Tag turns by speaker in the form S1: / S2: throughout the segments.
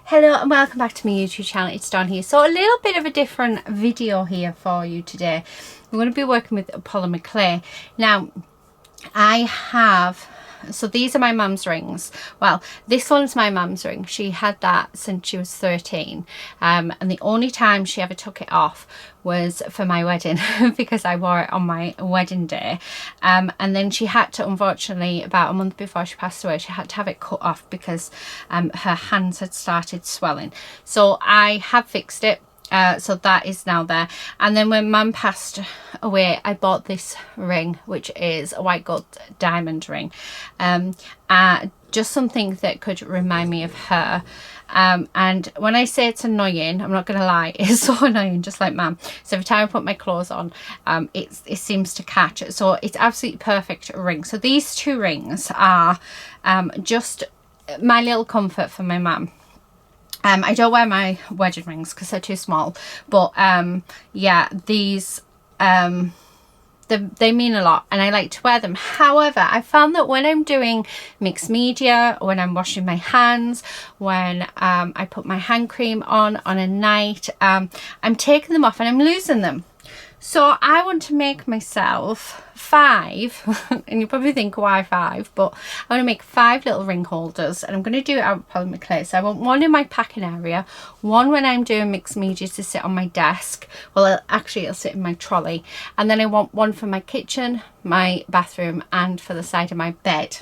S1: Hello and welcome back to my YouTube channel. It's Dawn here. So a little bit of a different video here for you today. I'm going to be working with polymer clay. Now so these are my mum's rings. Well, this one's my mum's ring. She had that since she was 13, and the only time she ever took it off was for my wedding because I wore it on my wedding day, and then she had to, unfortunately, about a month before she passed away, she had to have it cut off because her hands had started swelling. So I have fixed it. So that is now there. And then when mum passed away, I bought this ring, which is a white gold diamond ring, just something that could remind me of her. And when I say it's annoying, I'm not gonna lie, it's so annoying, just like mum. So every time I put my clothes on, it seems to catch. So it's absolutely perfect ring. So these two rings are just my little comfort for my mum. I don't wear my wedding rings because they're too small, but yeah, these they mean a lot and I like to wear them. However, I found that when I'm doing mixed media, when I'm washing my hands, when I put my hand cream on a night, I'm taking them off and I'm losing them. So I want to make myself 5, and you probably think why 5, but I want to make 5 little ring holders, and I'm going to do it out of polymer clay. So I want one in my packing area, one when I'm doing mixed media to sit on my desk, well actually it'll sit in my trolley, and then I want one for my kitchen, my bathroom, and for the side of my bed.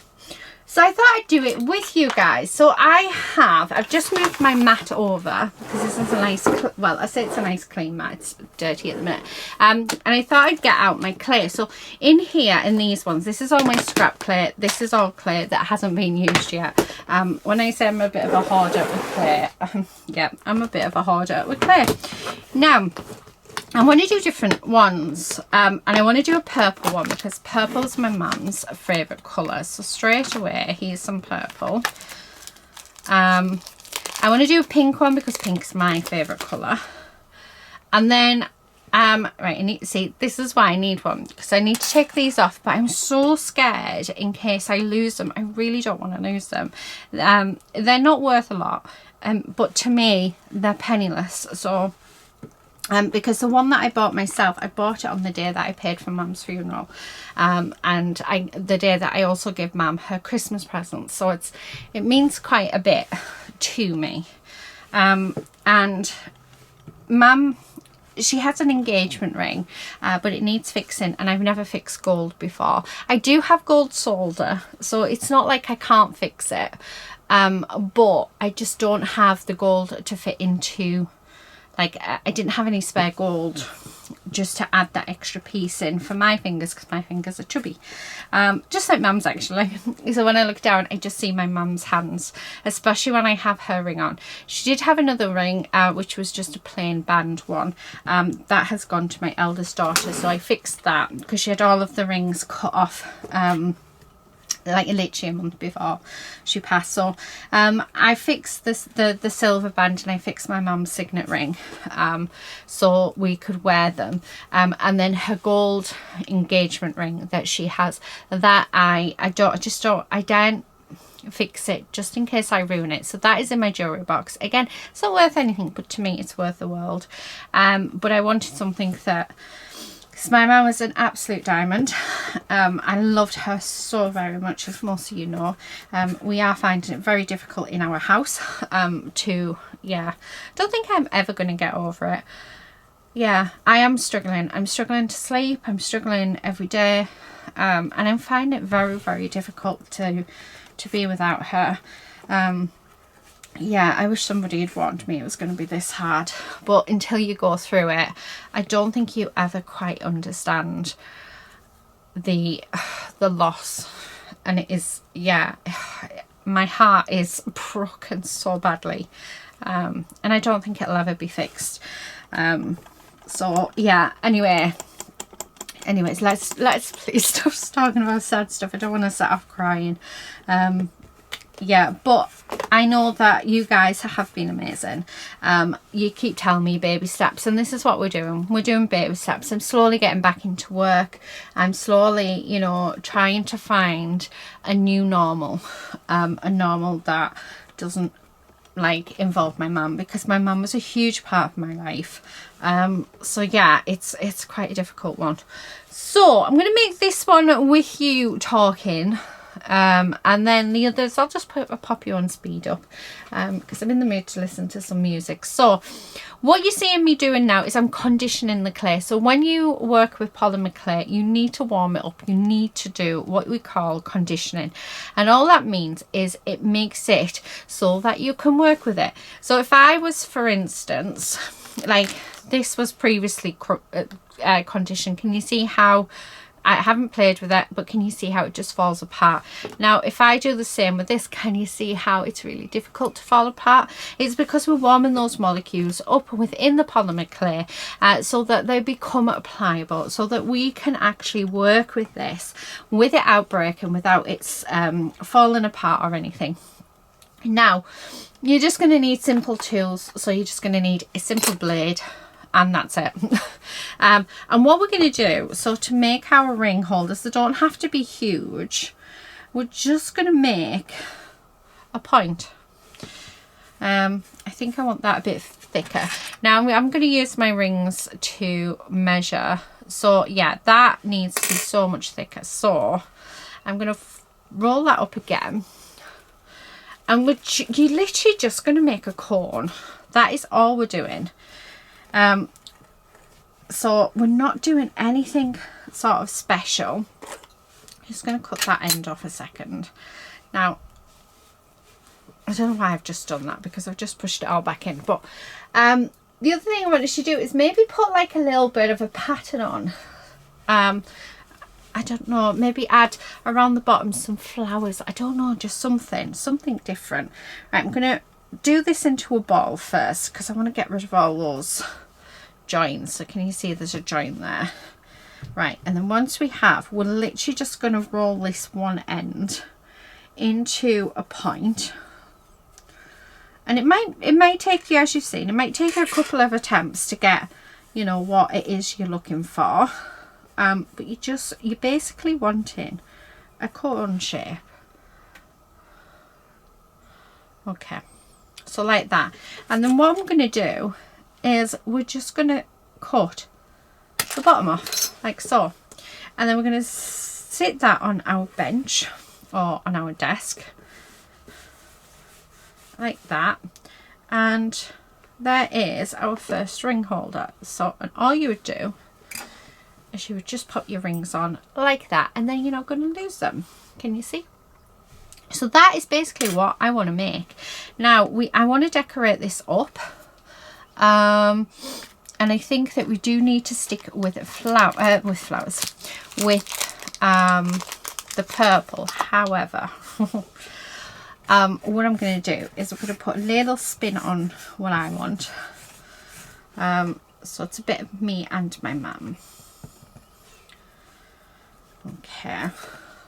S1: So I thought I'd do it with you guys. So I've just moved my mat over because this is a nice, well, I say it's a nice clean mat, it's dirty at the minute. And I thought I'd get out my clay. So in here, in these ones, this is all my scrap clay. This is all clay that hasn't been used yet. When I say I'm a bit of a hoarder with clay, yeah, I'm a bit of a hoarder with clay. Now, I want to do different ones, and I want to do a purple one because purple's my mum's favourite colour. So straight away, here's some purple. I want to do a pink one because pink's my favourite colour. And then, right, this is why I need one, because I need to take these off, but I'm so scared in case I lose them. I really don't want to lose them. They're not worth a lot, but to me, they're penniless. So because the one that I bought myself, I bought it on the day that I paid for mum's funeral, and the day that I also give mum her Christmas present, so it means quite a bit to me. And mum, she has an engagement ring, but it needs fixing, and I've never fixed gold before. I do have gold solder, so it's not like I can't fix it, but I just don't have the gold to fit into. Like, I didn't have any spare gold just to add that extra piece in for my fingers, because my fingers are chubby, just like mum's actually. So when I look down, I just see my mum's hands, especially when I have her ring on. She did have another ring, which was just a plain band one, that has gone to my eldest daughter, so I fixed that because she had all of the rings cut off, like literally a month before she passed. So I fixed the silver band, and I fixed my mum's signet ring, so we could wear them, and then her gold engagement ring that she has, that I don't fix it just in case I ruin it. So that is in my jewelry box. Again, it's not worth anything, but to me it's worth the world. But I wanted something that, because my mum was an absolute diamond. I loved her so very much, as most of you know. We are finding it very difficult in our house don't think I'm ever going to get over it. Yeah, I am struggling. I'm struggling to sleep. I'm struggling every day, and I'm finding it very, very difficult to be without her. Yeah, I wish somebody had warned me it was going to be this hard, but until you go through it, I don't think you ever quite understand the loss. And it is, yeah, my heart is broken so badly, and I don't think it'll ever be fixed. So yeah, anyways, let's please stop talking about sad stuff. I don't want to set off crying. Yeah, but I know that you guys have been amazing. You keep telling me baby steps, and this is what we're doing. We're doing baby steps. I'm slowly getting back into work. I'm slowly, you know, trying to find a new normal, a normal that doesn't like involve my mum, because my mum was a huge part of my life. So yeah, it's quite a difficult one. So I'm going to make this one with you talking, and then the others I'll just pop you on speed up, because I'm in the mood to listen to some music. So what you're seeing me doing now is I'm conditioning the clay. So when you work with polymer clay, you need to warm it up. You need to do what we call conditioning, and all that means is it makes it so that you can work with it. So if I was, for instance, like this was previously conditioned, can you see how I haven't played with it, but can you see how it just falls apart? Now if I do the same with this, can you see how it's really difficult to fall apart? It's because we're warming those molecules up within the polymer clay, so that they become pliable, so that we can actually work with this without breaking, without it's falling apart or anything. Now you're just going to need simple tools. So you're just going to need a simple blade, and that's it. And what we're going to do, so to make our ring holders, they don't have to be huge, we're just going to make a point. I think I want that a bit thicker. Now I'm going to use my rings to measure. So yeah, that needs to be so much thicker. So I'm going to roll that up again, and you're literally just going to make a cone. That is all we're doing. So we're not doing anything sort of special. Just going to cut that end off a second. Now I don't know why I've just done that, because I've just pushed it all back in. But the other thing I wanted to do is maybe put like a little bit of a pattern on. I don't know, maybe add around the bottom some flowers. I don't know, just something different. Right, I'm going to do this into a ball first, because I want to get rid of all those joints. So can you see there's a joint there? Right, and then once we have, we're literally just going to roll this one end into a point. And it might take you, as you've seen, it might take a couple of attempts to get, you know, what it is you're looking for. But you're basically wanting a cone shape. Okay, so like that. And then what I'm going to do is we're just going to cut the bottom off like so, and then we're going to sit that on our bench or on our desk like that, and there is our first ring holder. So, and all you would do is you would just pop your rings on like that, and then you're not going to lose them. Can you see? So that is basically what I want to make. Now I want to decorate this up, and I think that we do need to stick with flowers with the purple. However, what I'm going to do is I'm going to put a little spin on what I want. So it's a bit of me and my mum. Okay,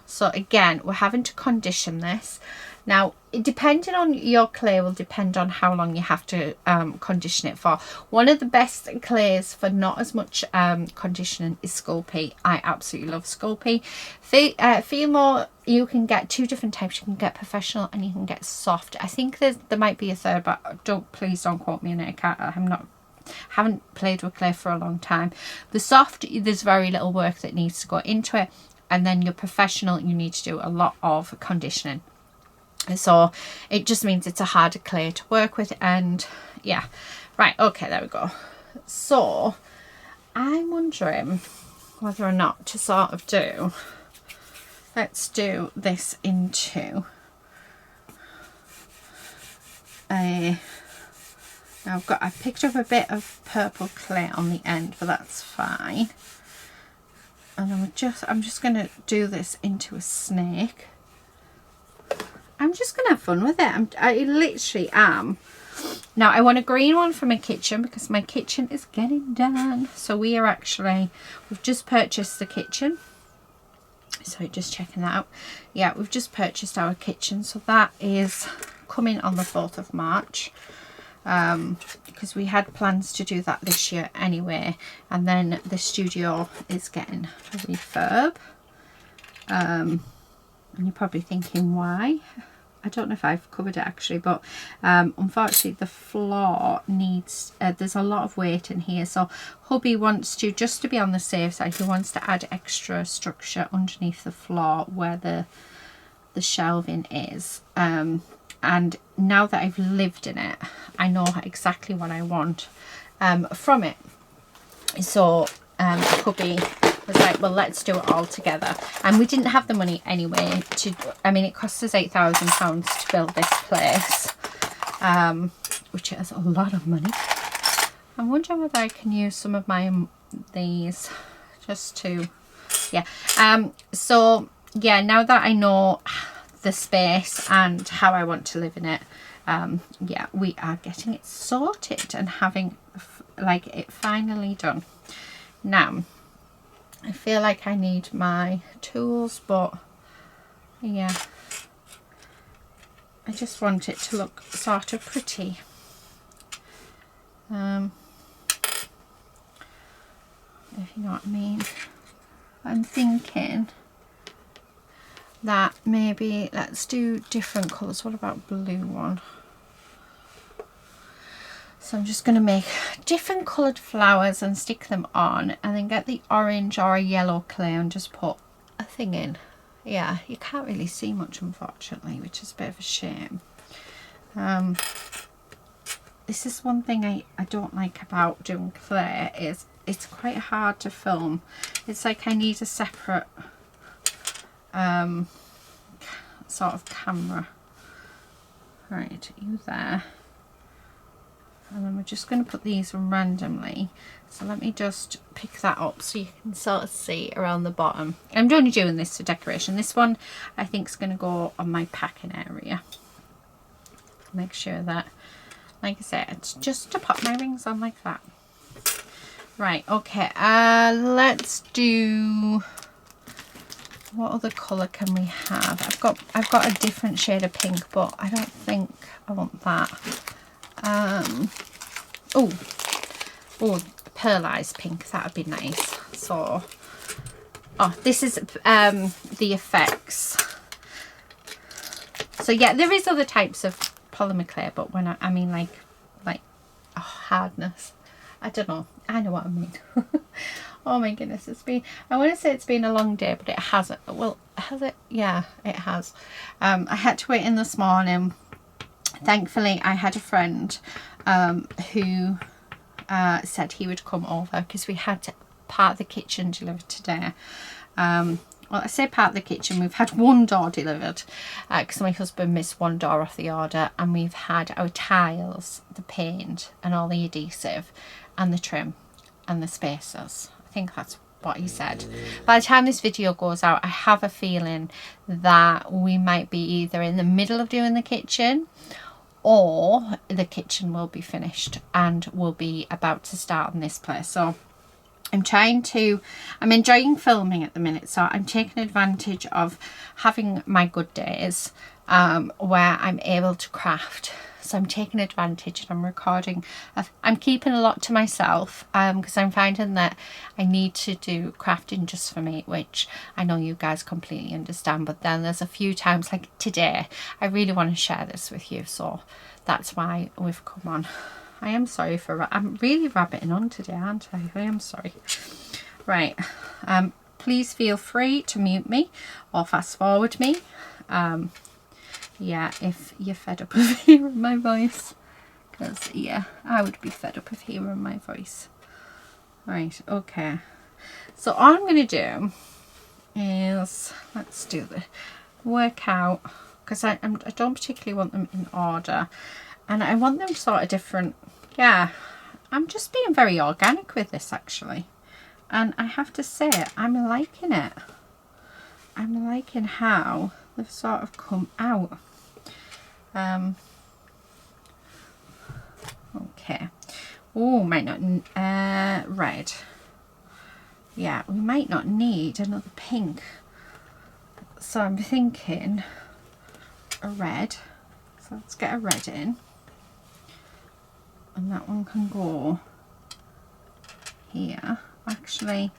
S1: so again, we're having to condition this. Now, depending on your clay will depend on how long you have to condition it for. One of the best clays for not as much conditioning is Sculpey. I absolutely love Sculpey. Female, you can get two different types. You can get professional and you can get soft. I think there might be a third, but please don't quote me on it. Haven't played with clay for a long time. The soft, there's very little work that needs to go into it, and then your professional, you need to do a lot of conditioning. So it just means it's a harder clay to work with. And yeah, right, okay, there we go. So I'm wondering whether or not to sort of do, let's do this into a, now I picked up a bit of purple clay on the end, but that's fine. And I'm just going to do this into a snake. I'm just going to have fun with it. I literally am. Now I want a green one for my kitchen, because my kitchen is getting done. So we've just purchased the kitchen. So just checking that out. Yeah, we've just purchased our kitchen. So that is coming on the 4th of March. Because we had plans to do that this year anyway, and then the studio is getting a refurb, and you're probably thinking why. I don't know if I've covered it actually, but unfortunately the floor needs, there's a lot of weight in here, so hubby wants to, just to be on the safe side, he wants to add extra structure underneath the floor where the shelving is. And now that I've lived in it, I know exactly what I want from it. So hubby was like, well, let's do it all together. And we didn't have the money anyway to, I mean, it cost us £8,000 to build this place, which is a lot of money. I'm wondering whether I can use some of these just to, yeah. So yeah, now that I know the space and how I want to live in it, yeah, we are getting it sorted and having like it finally done. Now I feel like I need my tools, but yeah, I just want it to look sort of pretty. If you know what I mean. I'm thinking that maybe let's do different colours. What about blue one? So I'm just going to make different coloured flowers and stick them on, and then get the orange or a yellow clay and just put a thing in. Yeah, you can't really see much unfortunately, which is a bit of a shame. This is one thing I don't like about doing clay, is it's quite hard to film. It's like I need a separate sort of camera. Right, you there. And then we're just going to put these randomly. So let me just pick that up so you can sort of see around the bottom. I'm only doing this for decoration. This one I think is going to go on my packing area. Make sure that, like I said, it's just to pop my rings on like that. Right, okay, let's do, what other colour can we have? I've got a different shade of pink, but I don't think I want that. Oh, pearlized pink, that would be nice. So, oh, this is the effects. So yeah, there is other types of polymer clay, but when I mean like hardness, I don't know, I know what I mean. Oh my goodness, I want to say it's been a long day, but it hasn't. Well, has it? Yeah, it has. I had to wait in this morning. Thankfully I had a friend who said he would come over, because we had part of the kitchen delivered today. Well, I say part of the kitchen, we've had one door delivered because my husband missed one door off the order, and we've had our tiles, the paint and all the adhesive and the trim and the spacers. I think that's what he said. By the time this video goes out, I have a feeling that we might be either in the middle of doing the kitchen, or the kitchen will be finished and we'll be about to start on this place. So I'm enjoying filming at the minute, so I'm taking advantage of having my good days where I'm able to craft. So I'm taking advantage and I'm recording. I'm keeping a lot to myself because I'm finding that I need to do crafting just for me, which I know you guys completely understand. But then there's a few times, like today, I really want to share this with you. So that's why we've come on. I am sorry for, I'm really rabbiting on today, aren't I? I am sorry. Right. Please feel free to mute me or fast forward me. Yeah, if you're fed up of hearing my voice, because yeah, I would be fed up of hearing my voice. Right, okay, so all I'm going to do is, let's do the work out, because I don't particularly want them in order, and I want them sort of different. Yeah, I'm just being very organic with this actually, and I have to say I'm liking it. I'm liking how they've sort of come out. Okay. Oh, might not, right. Yeah, we might not need another pink. So I'm thinking a red. So let's get a red in. And that one can go here. Actually,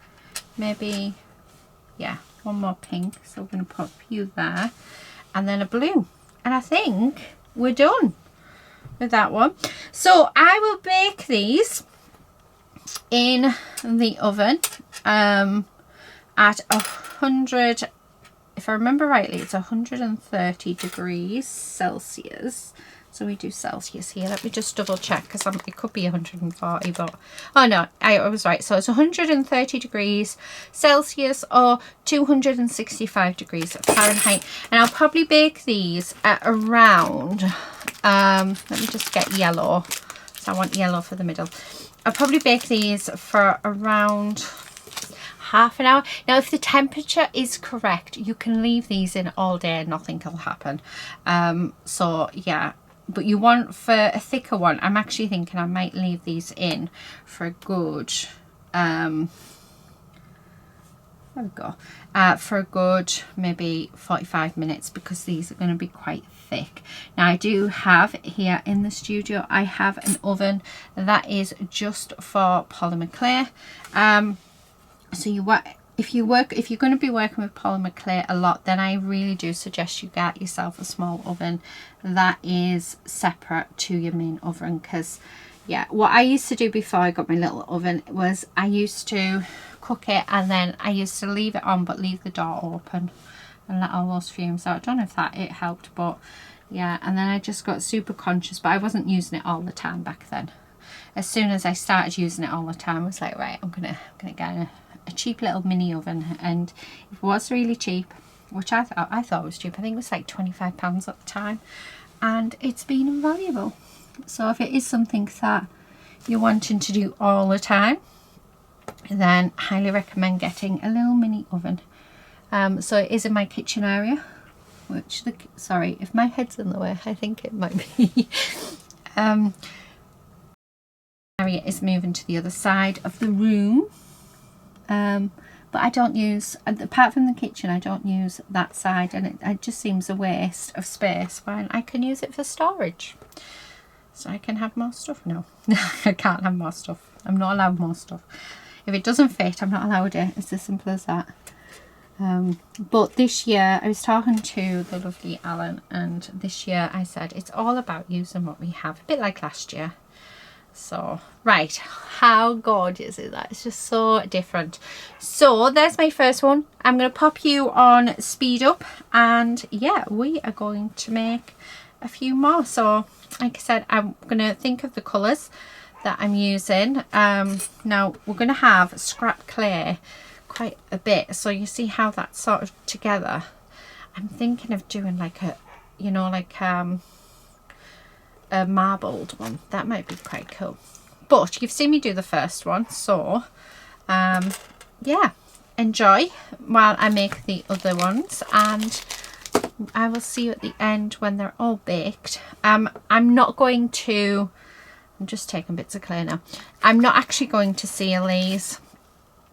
S1: maybe, yeah, one more pink. So we're going to put a few there. And then a blue. And I think we're done with that one. So I will bake these in the oven at 100, if I remember rightly, it's 130 degrees Celsius. So we do Celsius here. Let me just double check, because it could be 140, but oh no, I was right. So it's 130 degrees Celsius or 265 degrees Fahrenheit. And I'll probably bake these at around, let me just get yellow. So I want yellow for the middle. I'll probably bake these for around half an hour. Now, if the temperature is correct, you can leave these in all day and nothing will happen. So yeah, but you want, for a thicker one, I'm actually thinking I might leave these in for a good there we go, for a good maybe 45 minutes, because these are going to be quite thick. Now I do have here in the studio, I have an oven that is just for polymer clay. So if you're going to be working with polymer clay a lot, then I really do suggest you get yourself a small oven that is separate to your main oven. Because yeah, what I used to do before I got my little oven was I used to cook it and then I used to leave it on but leave the door open and let all those fumes out. I don't know if it helped, but yeah. And then I just got super conscious, but I wasn't using it all the time back then. As soon as I started using it all the time, I was like, right, I'm gonna get a cheap little mini oven. And it was really cheap, which I thought was cheap. I think it was like £25 at the time, and it's been invaluable. So if it is something that you're wanting to do all the time, then highly recommend getting a little mini oven. So it is in my kitchen area, which sorry if my head's in the way, I think it might be. Area is moving to the other side of the room, but I don't use, apart from the kitchen, I don't use that side, and it just seems a waste of space when I can use it for storage. So I can have more stuff. No, I can't have more stuff. I'm not allowed more stuff. If it doesn't fit, I'm not allowed it. It's as simple as that. But this year, I was talking to the lovely Alan, and this year I said it's all about using what we have, a bit like last year. So right, how gorgeous is that? It's just so different. So there's my first one. I'm going to pop you on speed up, and yeah, we are going to make a few more. So like I said, I'm going to think of the colours that I'm using. Now we're going to have scrap clay quite a bit, so you see how that's sort of together. I'm thinking of doing like a, you know, like a marbled one. That might be quite cool. But you've seen me do the first one, so yeah, enjoy while I make the other ones, and I will see you at the end when they're all baked. I'm not going to, I'm just taking bits of clay now. I'm not actually going to seal these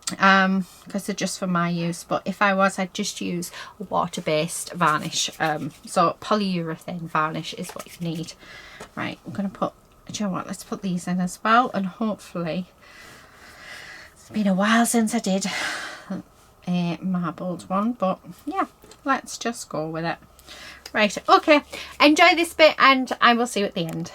S1: because they're just for my use, but if I was, I'd just use water-based varnish. So polyurethane varnish is what you need. Right, I'm going to put, do you know what, let's put these in as well, and hopefully, it's been a while since I did a marbled one, but yeah, let's just go with it. Right, okay, enjoy this bit and I will see you at the end.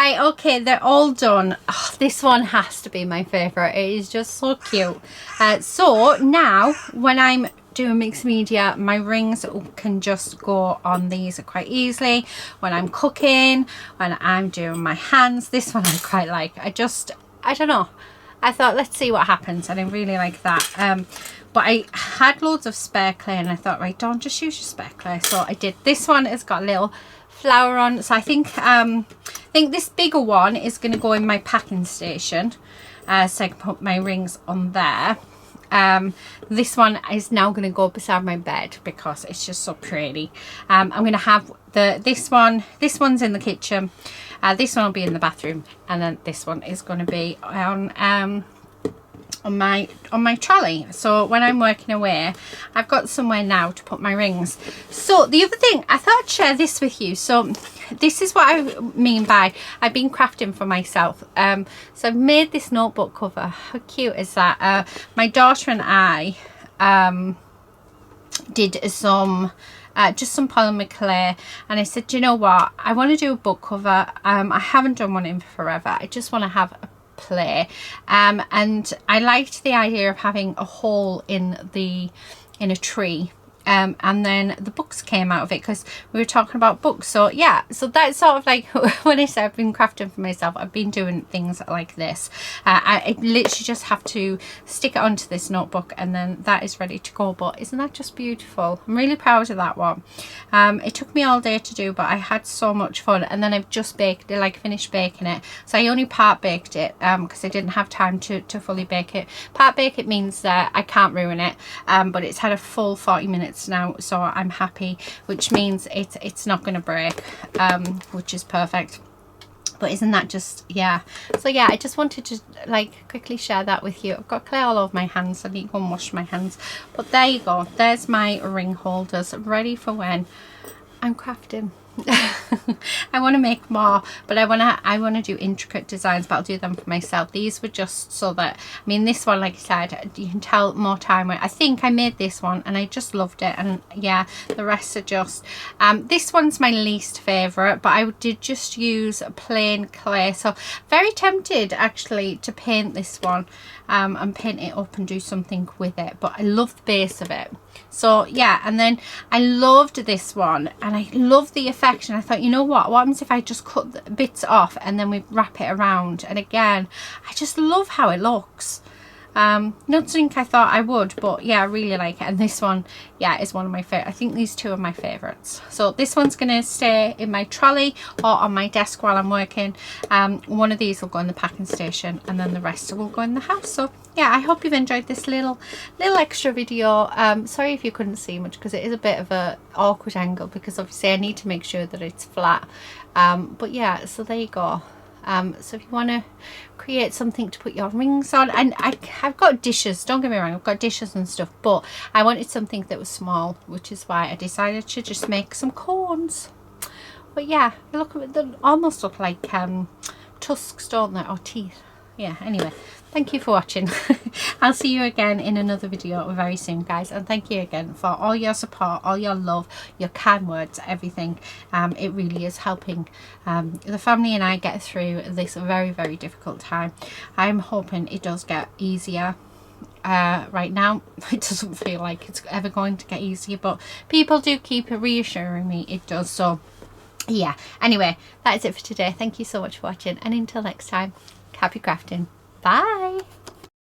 S1: Right, okay, they're all done. Oh, this one has to be my favourite. It is just so cute. So now when I'm doing mixed media, my rings can just go on these quite easily. When I'm cooking, when I'm doing my hands, this one I quite like. I don't know. I thought, let's see what happens, and I really like that. But I had loads of spare clay, and I thought, right, don't just use your spare clay. So I did. This one has got a little flower on, so I think this bigger one is going to go in my packing station, so I can put my rings on there. This one is now going to go beside my bed because it's just so pretty. I'm going to have this one's in the kitchen, this one will be in the bathroom, and then this one is going to be on my trolley. So when I'm working away, I've got somewhere now to put my rings. So the other thing, I thought I'd share this with you. So this is what I mean by I've been crafting for myself. So I've made this notebook cover. How cute is that? My daughter and I did some just some polymer clay, and I said, do you know what, I want to do a book cover. I haven't done one in forever. I just want to have a play, and I liked the idea of having a hole in a tree, and then the books came out of it because we were talking about books. So yeah, so that's sort of like when I say I've been crafting for myself, I've been doing things like this. I literally just have to stick it onto this notebook, and then that is ready to go. But isn't that just beautiful? I'm really proud of that one. It took me all day to do, but I had so much fun. And then I've just baked it, like finished baking it. So I only part baked it because I didn't have time to fully bake it. Part bake it means that I can't ruin it, but it's had a full 40 minutes now, so I'm happy, which means it's not going to break, which is perfect. But isn't that just, yeah. So yeah, I just wanted to like quickly share that with you. I've got clay all over my hands, so I need to go and wash my hands. But there you go, there's my ring holders ready for when I'm crafting. I want to make more, but I want to do intricate designs, but I'll do them for myself. These were just so that, I mean, this one, like I said, you can tell more time went. I think I made this one and I just loved it, and yeah, the rest are just this one's my least favorite, but I did just use plain clay, so very tempted actually to paint this one and paint it up and do something with it, but I love the base of it. So yeah, and then I loved this one, and I love the effect, and I thought, you know what happens if I just cut the bits off and then we wrap it around? And again, I just love how it looks. Not something I thought I would, but yeah, I really like it. And this one, yeah, is one of my favorite. I think these two are my favorites. So this one's gonna stay in my trolley or on my desk while I'm working. One of these will go in the packing station, and then the rest will go in the house. So yeah, I hope you've enjoyed this little extra video. Sorry if you couldn't see much because it is a bit of a awkward angle, because obviously I need to make sure that it's flat. But yeah, so there you go. So if you want to create something to put your rings on, and I've got dishes, don't get me wrong, I've got dishes and stuff, but I wanted something that was small, which is why I decided to just make some cones. But yeah, look, they almost look like tusks, don't they, or teeth. Yeah, anyway, thank you for watching. I'll see you again in another video very soon, guys, and thank you again for all your support, all your love, your kind words, everything. It really is helping the family and I get through this very, very difficult time. I'm hoping it does get easier. Right now it doesn't feel like it's ever going to get easier, but people do keep reassuring me it does. So yeah, anyway, that is it for today. Thank you so much for watching, and until next time, happy crafting. Bye.